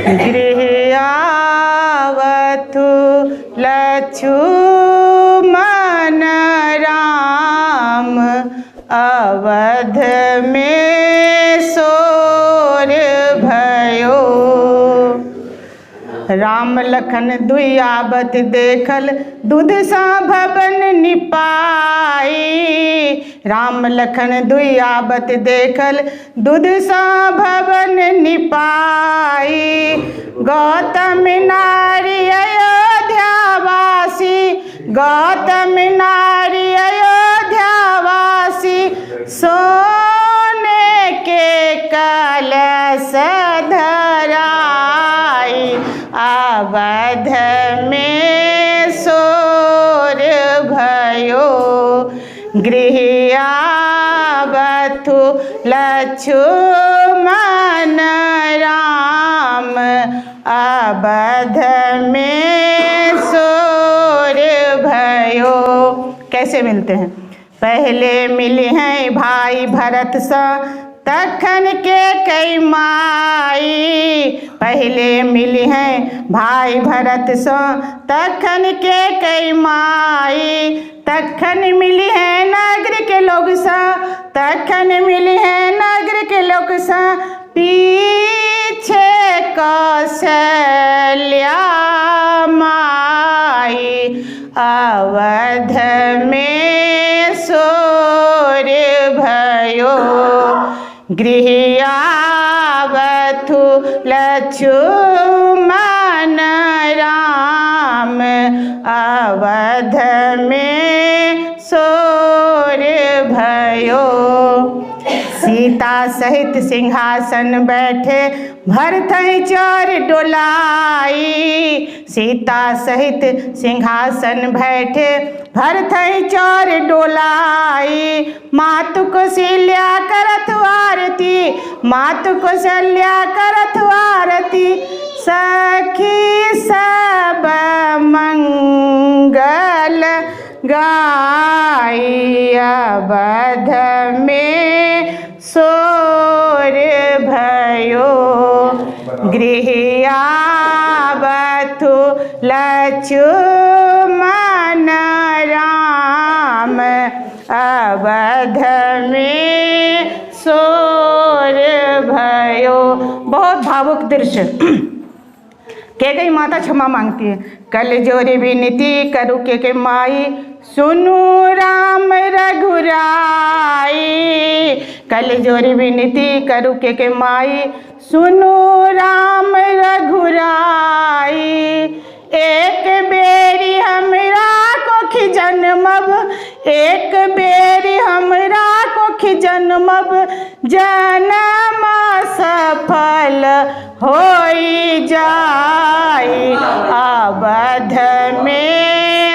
गृहावतु लक्ष्मण राम अवध में सोर भयो। राम लखन दुई आवत देखल दूध सा भवन निपाई। राम लखन दुई आवत देखल दूध सा भवन निपाई। गौतम नारी अयोध्यावासी गौतम नारी अयोध्यावासी सोने के कलश धराई। अवध में सोर भयो। गृहावतु लक्ष्मण राम अवध में सोर भयो। कैसे मिलते हैं? पहले मिले हैं भाई भरत सा तखन के कई माई। पहले मिली हैं भाई भरत सो तखन के कई माई। तखन मिली है नगर के लोग सा तखन मिली है नगर के लोग सा। पीछे कौशल्या माई। अवध में सोर भयो। गृहावतु लक्ष्मण राम अवध में सोर भयो। सीता सहित सिंहासन बैठे भरत चोर डोलाई। सीता सहित सिंहासन बैठे भरत चोर डोलाई। मातु कौशल्या करत आरती मातु कौशल्या करत आरती। सखी सब मंगल गाई। अवध में सोर भयो। गृहावतु लक्ष्मण राम अवध में सोर भयो। बहुत भावुक दृश्य। कैकेयी माता क्षमा मांगती है। कल जोरी विनती करूँ के माई सुनु राम रघुराई। कल जोरी विनती करूँ के माई सुनु राम रघुराई। एक बेरी हमरा को जन्मब एक बेरी हमरा को जन्मब। जन्म सफल होई जाई। अवध में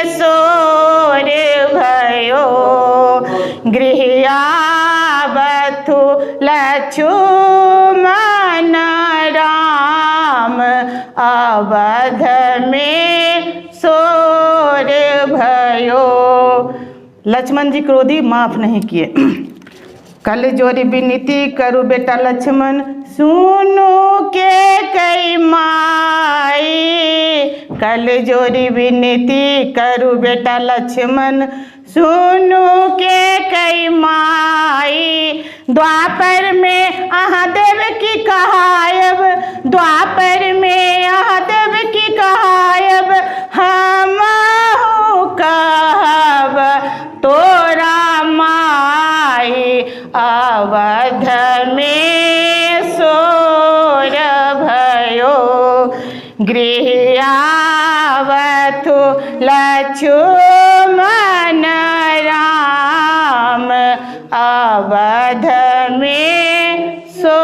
सोर भयो। गृहावतु लक्ष्मण राम अवध में सोर भयो। लक्ष्मण जी क्रोधी माफ नहीं किए। कल जोरी विनती करूँ बेटा लक्ष्मण सुनो के कई माई। कल जोरी विनती करूँ बेटा लक्ष्मण सुनो के कई माई। द्वापर में आहा देव की कहायब द्वापर में आहा देव की कहायब। हम कहब तोरा माई। अवध में सोर भयो। गृहावतु लक्ष्मण राम अवध में सो